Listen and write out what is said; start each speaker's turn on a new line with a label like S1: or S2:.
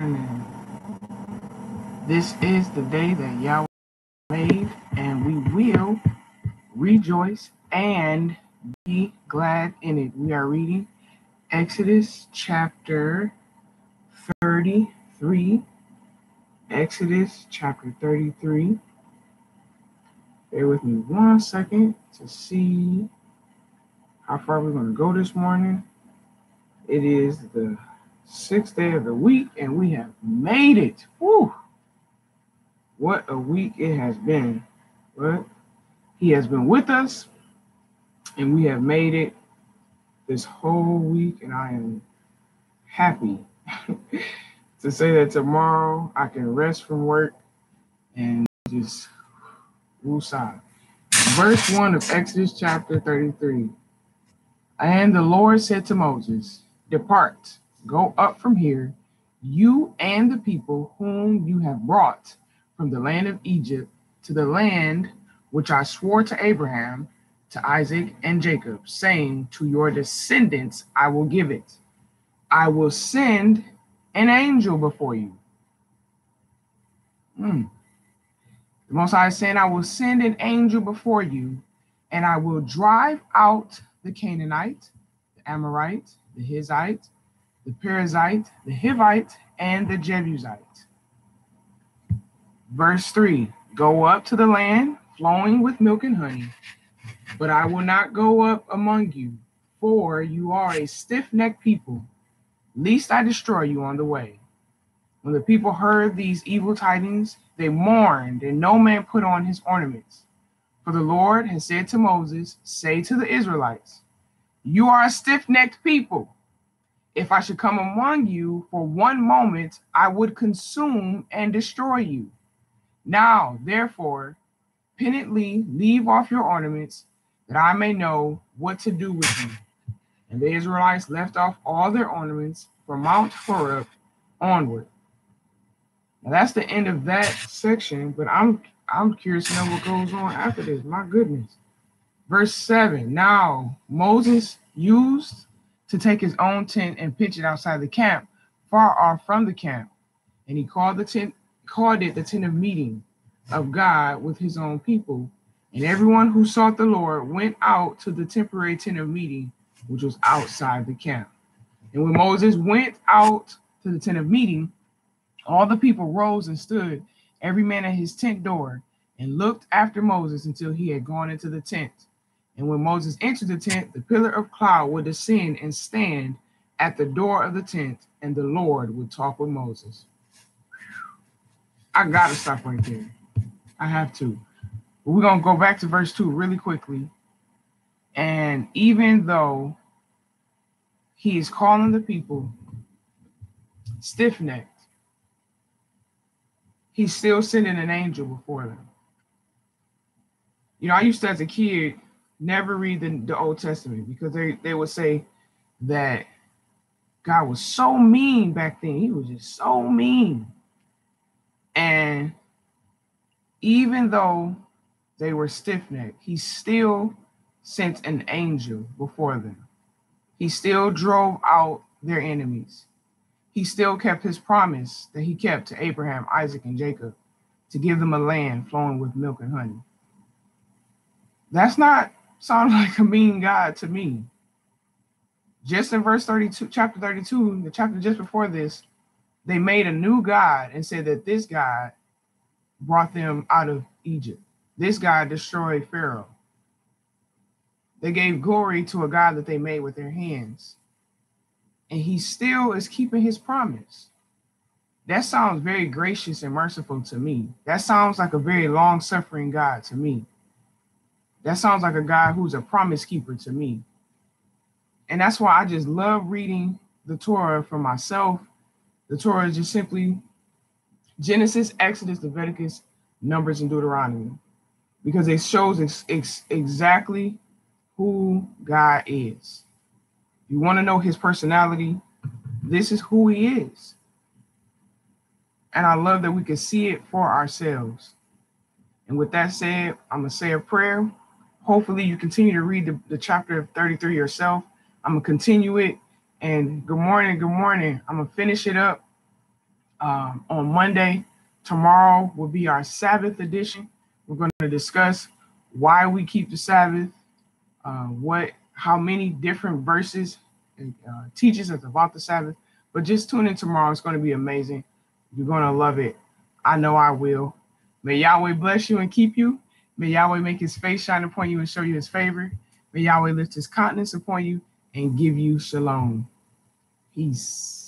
S1: morning. This is the day that Yahweh made, and we will rejoice and be glad in it. We are reading Exodus chapter 33. Exodus chapter 33. Bear with me 1 second to see how far we're going to go this morning. It is the 6th day of the week, and we have made it. Woo! What a week it has been. But he has been with us, and we have made it this whole week, and I am happy to say that tomorrow I can rest from work and just woosah. Verse 1 of Exodus chapter 33. And the Lord said to Moses, "Depart, go up from here, you and the people whom you have brought from the land of Egypt to the land which I swore to Abraham, to Isaac, and Jacob, saying, to your descendants I will give it. I will send an angel before you." The Most High is saying, I will send an angel before you, and I will drive out the Canaanite, the Amorite, the Hittite, the Perizzite, the Hivite, and the Jebusite. Verse 3, go up to the land flowing with milk and honey, but I will not go up among you, for you are a stiff-necked people, lest I destroy you on the way. When the people heard these evil tidings, they mourned, and no man put on his ornaments. For the Lord has said to Moses, say to the Israelites, you are a stiff-necked people. If I should come among you for one moment, I would consume and destroy you. Now, therefore, penitently leave off your ornaments, that I may know what to do with you. And the Israelites left off all their ornaments from Mount Horeb onward. Now that's the end of that section, but I'm curious to know what goes on after this. My goodness. Verse 7. Now Moses used to take his own tent and pitch it outside the camp, far off from the camp. And he called it the tent of meeting of God with his own people. And everyone who sought the Lord went out to the temporary tent of meeting, which was outside the camp. And when Moses went out to the tent of meeting, all the people rose and stood, every man at his tent door, and looked after Moses until he had gone into the tent. And when Moses entered the tent, the pillar of cloud would descend and stand at the door of the tent, and the Lord would talk with Moses. I gotta stop right there. I have to. But we're gonna go back to verse 2 really quickly. And even though he is calling the people stiff-necked, he's still sending an angel before them. You know, I used to, as a kid, never read the Old Testament because they would say that God was so mean back then. He was just so mean. And even though they were stiff-necked, he still sent an angel before them. He still drove out their enemies. He still kept his promise that he kept to Abraham, Isaac, and Jacob to give them a land flowing with milk and honey. That's not sound like a mean God to me. Just in verse 32, chapter 32, the chapter just before this, they made a new God and said that this God brought them out of Egypt. This God destroyed Pharaoh. They gave glory to a God that they made with their hands. And he still is keeping his promise. That sounds very gracious and merciful to me. That sounds like a very long-suffering God to me. That sounds like a God who's a promise keeper to me. And that's why I just love reading the Torah for myself. The Torah is just simply Genesis, Exodus, Leviticus, Numbers, and Deuteronomy, because it shows exactly who God is. You want to know his personality? This is who he is. And I love that we can see it for ourselves. And with that said, I'm going to say a prayer. Hopefully you continue to read the chapter of 33 yourself. I'm going to continue it. And good morning. I'm going to finish it up. on Monday. Tomorrow will be our Sabbath edition. We're going to discuss why we keep the Sabbath, how many different verses teaches us about the Sabbath. But just tune in tomorrow. It's going to be amazing. You're going to love it. I know I will. May Yahweh bless you and keep you. May Yahweh make his face shine upon you and show you his favor. May Yahweh lift his countenance upon you and give you shalom. Peace.